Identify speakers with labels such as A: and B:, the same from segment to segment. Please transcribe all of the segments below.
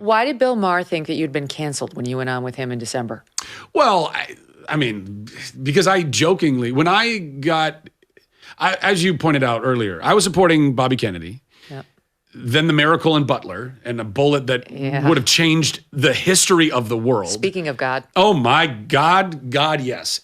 A: Why did Bill Maher think that you'd been canceled when you went on with him in December?
B: Well, I mean, because I jokingly, when as you pointed out earlier, I was supporting Bobby Kennedy.
A: Yep.
B: Then the miracle in Butler and a bullet that would have changed the history of the world.
A: Speaking of God.
B: Oh my God, yes.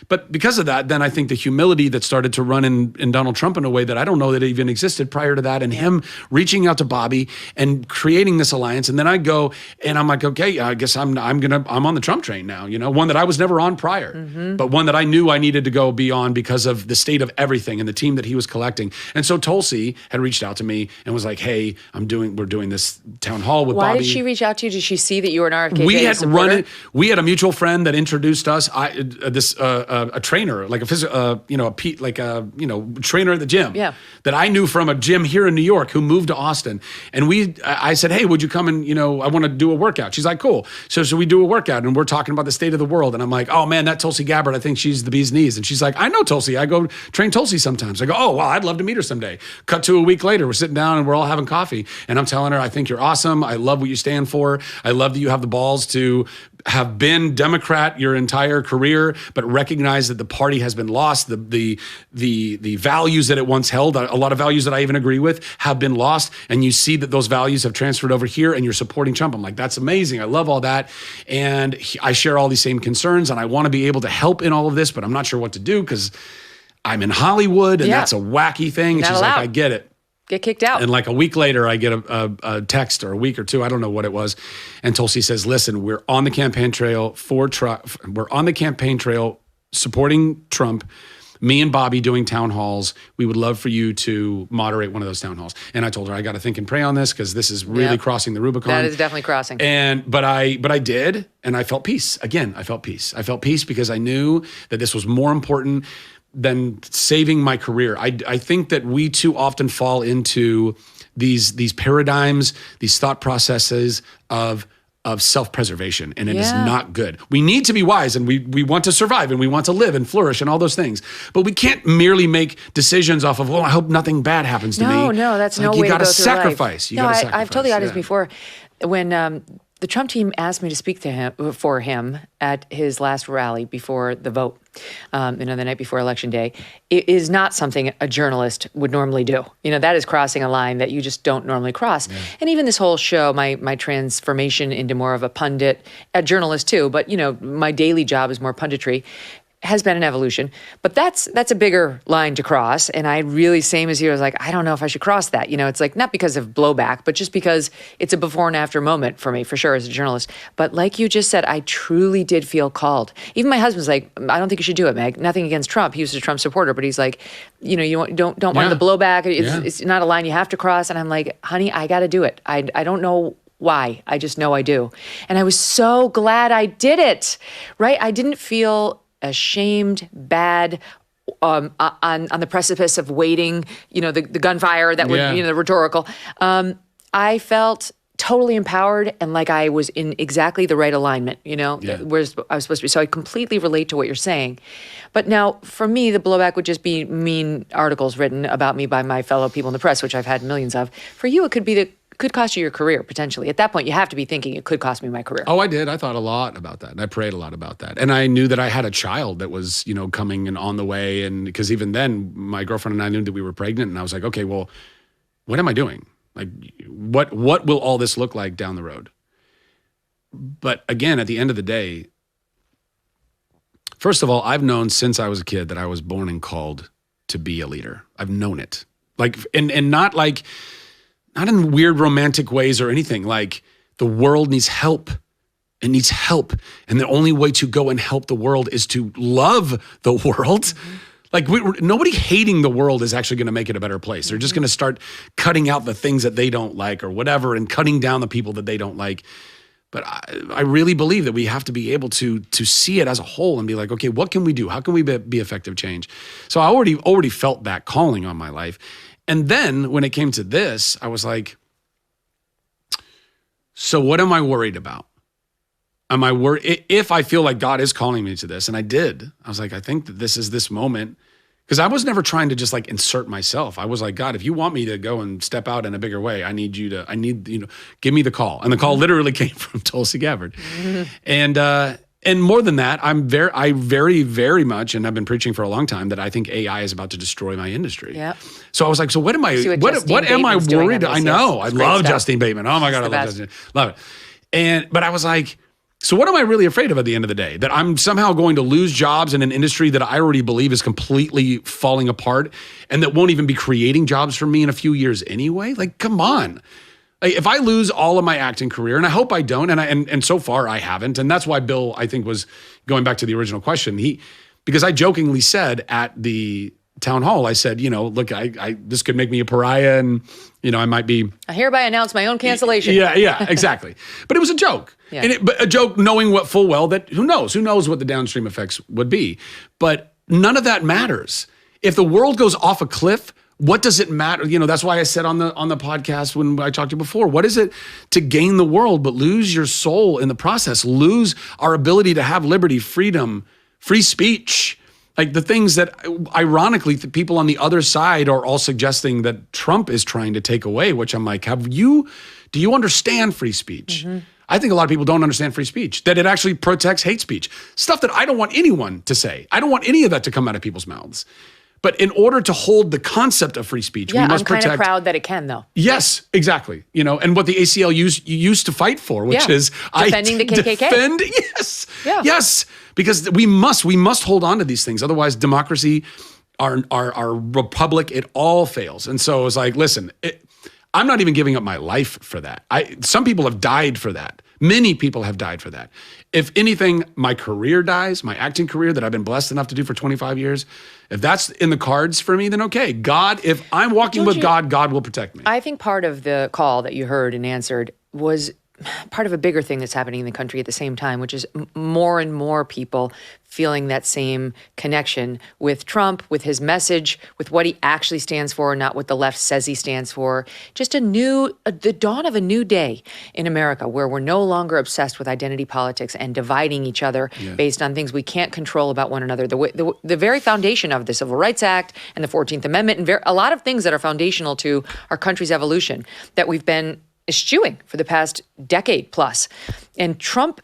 B: But because of that, then I think the humility that started to run in Donald Trump in a way that I don't know that it even existed prior to that, and him reaching out to Bobby and creating this alliance. And then I go and I'm like, okay, I guess I'm on the Trump train now, one that I was never on prior, but one that I knew I needed to go be on because of the state of everything and the team that he was collecting. And so Tulsi had reached out to me and was like, hey, we're doing this town hall with Bobby.
A: Why did she reach out to you? Did she see that you were an RFK Jr. supporter?
B: We had a mutual friend that introduced us. A trainer, like a trainer at the gym.
A: Yeah.
B: That I knew from a gym here in New York who moved to Austin. And I said, hey, would you come and I want to do a workout. She's like, cool. So we do a workout and we're talking about the state of the world. And I'm like, oh man, that Tulsi Gabbard, I think she's the bee's knees. And she's like, I know Tulsi. I go train Tulsi sometimes. I go, oh, well, I'd love to meet her someday. Cut to a week later, we're sitting down and we're all having coffee. And I'm telling her, I think you're awesome. I love what you stand for. I love that you have the balls to have been Democrat your entire career, but recognize that the party has been lost. The values that it once held, a lot of values that I even agree with, have been lost. And you see that those values have transferred over here and you're supporting Trump. I'm like, that's amazing. I love all that. And I share all these same concerns and I want to be able to help in all of this, but I'm not sure what to do because I'm in Hollywood and that's a wacky thing. And she's like, I get it.
A: Get kicked out.
B: And like a week later, I get a text, or a week or two, I don't know what it was. And Tulsi says, listen, we're on the campaign trail for Trump. We're on the campaign trail supporting Trump. Me and Bobby doing town halls. We would love for you to moderate one of those town halls. And I told her, I got to think and pray on this because this is really crossing the Rubicon.
A: That is definitely crossing.
B: But I did, and I felt peace. Again, I felt peace. I felt peace because I knew that this was more important than saving my career. I think that we too often fall into these paradigms, these thought processes of self-preservation, and it is not good. We need to be wise, and we want to survive, and we want to live and flourish and all those things. But we can't merely make decisions off of, I hope nothing bad happens to me.
A: No, that's no way to go through life.
B: You got to sacrifice.
A: I've told the audience before, when the Trump team asked me to speak for him at his last rally before the vote, the night before Election Day. It is not something a journalist would normally do. That is crossing a line that you just don't normally cross. Yeah. And even this whole show, my transformation into more of a pundit, a journalist too, but my daily job is more punditry, has been an evolution, but that's a bigger line to cross. And I really, same as you, I was like, I don't know if I should cross that. It's like, not because of blowback, but just because it's a before and after moment for me, for sure, as a journalist. But like you just said, I truly did feel called. Even my husband's like, I don't think you should do it, Meg. Nothing against Trump. He was a Trump supporter, but he's like, you don't want the blowback. It's not a line you have to cross. And I'm like, honey, I got to do it. I don't know why. I just know I do. And I was so glad I did it, right? I didn't feel ashamed, bad, on the precipice of waiting, the gunfire that would, the rhetorical. I felt totally empowered and like I was in exactly the right alignment, where I was supposed to be. So I completely relate to what you're saying. But now, for me, the blowback would just be mean articles written about me by my fellow people in the press, which I've had millions of. For you, it could cost you your career, potentially. At that point, you have to be thinking it could cost me my career. Oh,
B: I did. I thought a lot about that. And I prayed a lot about that. And I knew that I had a child that was, coming and on the way. And because even then, my girlfriend and I knew that we were pregnant. And I was like, okay, well, what am I doing? Like, what will all this look like down the road? But again, at the end of the day, first of all, I've known since I was a kid that I was born and called to be a leader. I've known it. Like, and not like... not in weird romantic ways or anything. Like, the world needs help. It needs help. And the only way to go and help the world is to love the world. Mm-hmm. Like, nobody hating the world is actually going to make it a better place. They're just going to start cutting out the things that they don't like or whatever and cutting down the people that they don't like. But I really believe that we have to be able to see it as a whole and be like, okay, what can we do? How can we be effective change? So I already felt that calling on my life. And then when it came to this, I was like, so what am I worried about? Am I worried if I feel like God is calling me to this? And I did. I was like, I think that this is this moment Because I was never trying to just like insert myself. I was like, God, if you want me to go and step out in a bigger way, I need, give me the call. And the call literally came from Tulsi Gabbard. And more than that, I very, very much, and I've been preaching for a long time, that I think AI is about to destroy my industry.
A: Yeah.
B: So I was like, so what am I worried? I know. I love Justine Bateman. Oh my God, I love Justine. Love it. But I was like, so what am I really afraid of at the end of the day? That I'm somehow going to lose jobs in an industry that I already believe is completely falling apart and that won't even be creating jobs for me in a few years anyway? Like, come on. Like, if I lose all of my acting career, and I hope I don't, and so far I haven't, and that's why Bill, I think, was going back to the original question. Because I jokingly said at the town hall, I said, look, I this could make me a pariah, and I might be.
A: I hereby announce my own cancellation.
B: Yeah, exactly. But it was a joke. Yeah. But a joke knowing what full well that who knows what the downstream effects would be. But none of that matters. If the world goes off a cliff, what does it matter? That's why I said on the podcast when I talked to you before, what is it to gain the world but lose your soul in the process, lose our ability to have liberty, freedom, free speech? Like the things that, ironically, the people on the other side are all suggesting that Trump is trying to take away, which I'm like, do you understand free speech? Mm-hmm. I think a lot of people don't understand free speech, that it actually protects hate speech, stuff that I don't want anyone to say. I don't want any of that to come out of people's mouths. But in order to hold the concept of free speech, we must protect.
A: I'm kind of proud that it can, though.
B: Yes, exactly. And what the ACL used to fight for, which is
A: defending the KKK.
B: Yes, because we must hold on to these things. Otherwise, democracy, our republic, it all fails. And so it's like, listen, I'm not even giving up my life for that. Some people have died for that. Many people have died for that. If anything, my career dies, my acting career that I've been blessed enough to do for 25 years, if that's in the cards for me, then okay. God, if I'm walking with God, God will protect me.
A: I think part of the call that you heard and answered was part of a bigger thing that's happening in the country at the same time, which is more and more people feeling that same connection with Trump, with his message, with what he actually stands for, not what the left says he stands for. Just the dawn of a new day in America where we're no longer obsessed with identity politics and dividing each other based on things we can't control about one another. The very foundation of the Civil Rights Act and the 14th Amendment and a lot of things that are foundational to our country's evolution that we've been eschewing for the past decade plus. And Trump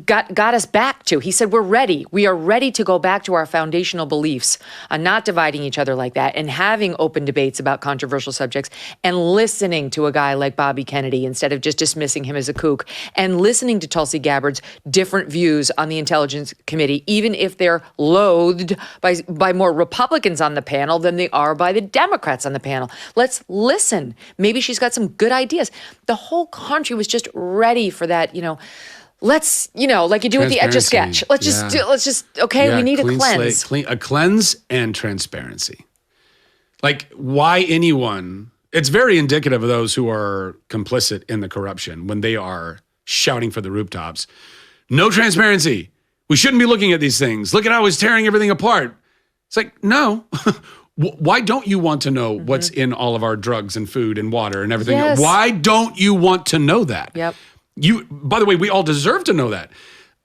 A: got us back to. He said, we're ready. We are ready to go back to our foundational beliefs on not dividing each other like that and having open debates about controversial subjects and listening to a guy like Bobby Kennedy instead of just dismissing him as a kook and listening to Tulsi Gabbard's different views on the Intelligence Committee, even if they're loathed by more Republicans on the panel than they are by the Democrats on the panel. Let's listen. Maybe she's got some good ideas. The whole country was just ready for that, let's, like you do with the Etch-a-Sketch. We need a cleanse.
B: A cleanse and transparency. Like, why anyone, it's very indicative of those who are complicit in the corruption when they are shouting for the rooftops. No transparency. We shouldn't be looking at these things. Look at how he's tearing everything apart. It's like, no. Why don't you want to know what's in all of our drugs and food and water and everything?
A: Yes.
B: Why don't you want to know that?
A: Yep.
B: By the way, we all deserve to know that.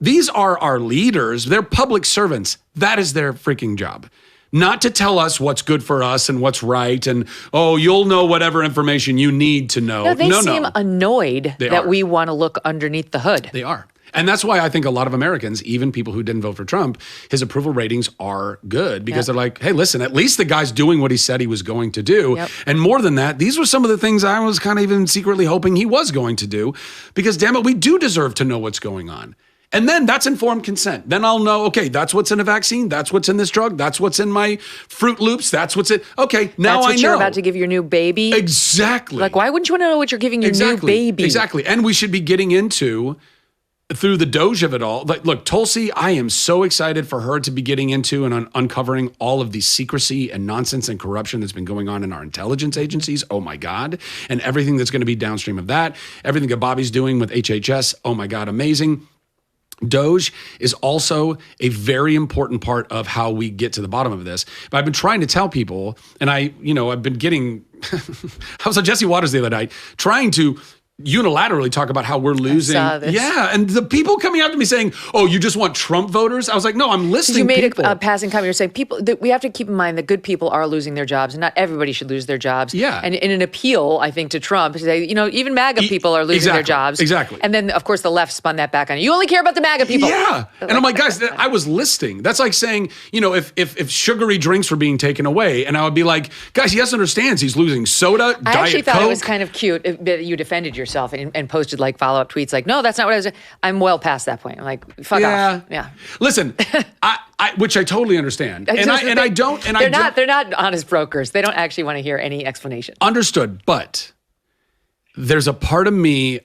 B: These are our leaders. They're public servants. That is their freaking job. Not to tell us what's good for us and what's right and, you'll know whatever information you need to know.
A: No, they seem annoyed that we want to look underneath the hood.
B: They are. And that's why I think a lot of Americans, even people who didn't vote for Trump, his approval ratings are good because they're like, hey, listen, at least the guy's doing what he said he was going to do. Yep. And more than that, these were some of the things I was kind of even secretly hoping he was going to do because, damn it, we do deserve to know what's going on. And then that's informed consent. Then I'll know, okay, that's what's in a vaccine. That's what's in this drug. That's what's in my Fruit Loops. That's what's in. Okay, now I know.
A: That's what you're about to give your new baby.
B: Exactly.
A: Like, why wouldn't you want to know what you're giving your new baby?
B: Exactly. And we should be getting into, through the DOGE of it all. Like, look, Tulsi, I am so excited for her to be getting into and uncovering all of the secrecy and nonsense and corruption that's been going on in our intelligence agencies. Oh my God. And everything that's going to be downstream of that. Everything that Bobby's doing with HHS. Oh my God, amazing. DOGE is also a very important part of how we get to the bottom of this. But I've been trying to tell people, and I've been getting, I was on Jesse Waters the other night, trying to unilaterally talk about how we're losing.
A: saw this.
B: Yeah, and the people coming after me saying, "Oh, you just want Trump voters?" I was like, "No, I'm listing
A: You made
B: people."
A: a passing comment. You're saying we have to keep in mind that good people are losing their jobs, and not everybody should lose their jobs.
B: Yeah.
A: And in an appeal, I think, to Trump, to say, even MAGA people are losing their jobs.
B: Exactly.
A: And then, of course, the left spun that back on you. You only care about the MAGA people.
B: Yeah. And I'm like, guys, I was listing. That's like saying, if sugary drinks were being taken away, and I would be like, guys, he understands he's losing soda,
A: I
B: Diet
A: actually thought
B: Coke.
A: it was kind of cute that you defended yourself and posted like follow-up tweets like, no, that's not what I was doing. I'm well past that point. I'm like, fuck off. Yeah.
B: Listen, which I totally understand. They're
A: not honest brokers. They don't actually want to hear any explanation.
B: Understood. But there's a part of me,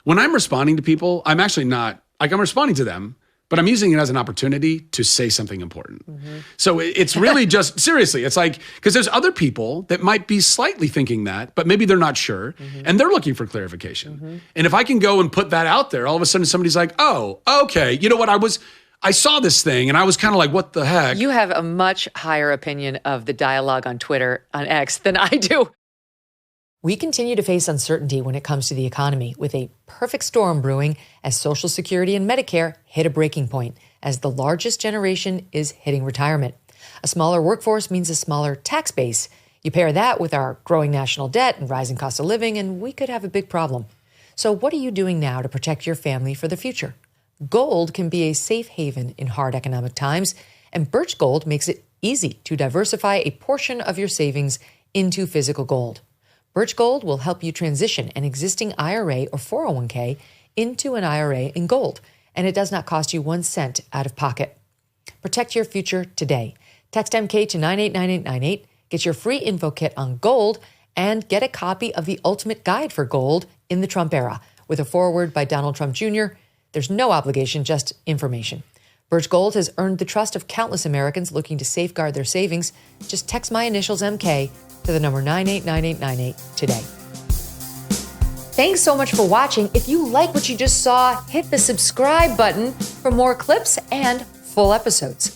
B: when I'm responding to people, I'm actually not, I'm responding to them, but I'm using it as an opportunity to say something important. Mm-hmm. So it's really just, seriously, it's like, because there's other people that might be slightly thinking that, but maybe they're not sure, and they're looking for clarification. Mm-hmm. And if I can go and put that out there, all of a sudden somebody's like, oh, okay, you know what, I saw this thing, and I was kind of like, what the heck?
A: You have a much higher opinion of the dialogue on Twitter, on X, than I do. We continue to face uncertainty when it comes to the economy, with a perfect storm brewing as Social Security and Medicare hit a breaking point as the largest generation is hitting retirement. A smaller workforce means a smaller tax base. You pair that with our growing national debt and rising cost of living, and we could have a big problem. So what are you doing now to protect your family for the future? Gold can be a safe haven in hard economic times, and Birch Gold makes it easy to diversify a portion of your savings into physical gold. Birch Gold will help you transition an existing IRA or 401k into an IRA in gold, and it does not cost you 1 cent out of pocket. Protect your future today. Text MK to 989898, get your free info kit on gold, and get a copy of the Ultimate Guide for Gold in the Trump Era with a foreword by Donald Trump Jr. There's no obligation, just information. Birch Gold has earned the trust of countless Americans looking to safeguard their savings. Just text my initials MK to the number 989898 today. Thanks so much for watching. If you like what you just saw, hit the subscribe button for more clips and full episodes.